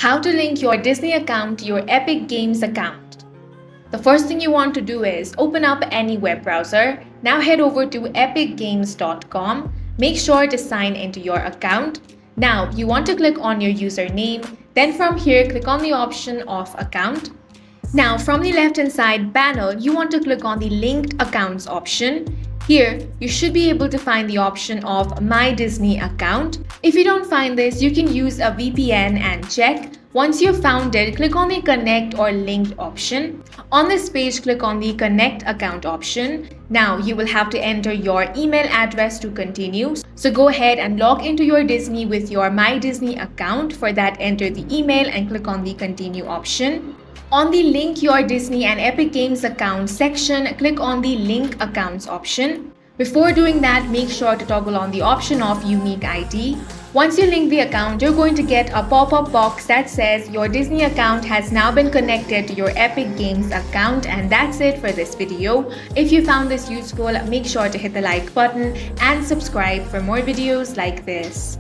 How to link your Disney account to your Epic Games account. The first thing you want to do is open up any web browser. Now head over to epicgames.com. Make sure to sign into your account. Now you want to click on your username. Then from here, click on the option of account. Now from the left hand side panel, you want to click on the linked accounts option. Here, you should be able to find the option of My Disney Account. If you don't find this, you can use a VPN and check. Once you've found it, click on the Connect or Linked option. On this page, click on the Connect Account option. Now, you will have to enter your email address to continue. So go ahead and log into your Disney with your My Disney account. For that, enter the email and click on the Continue option. On the Link Your Disney and Epic Games account section, click on the Link Accounts option. Before doing that, make sure to toggle on the option of Unique ID. Once you link the account, you're going to get a pop-up box that says your Disney account has now been connected to your Epic Games account, and that's it for this video. If you found this useful, make sure to hit the like button and subscribe for more videos like this.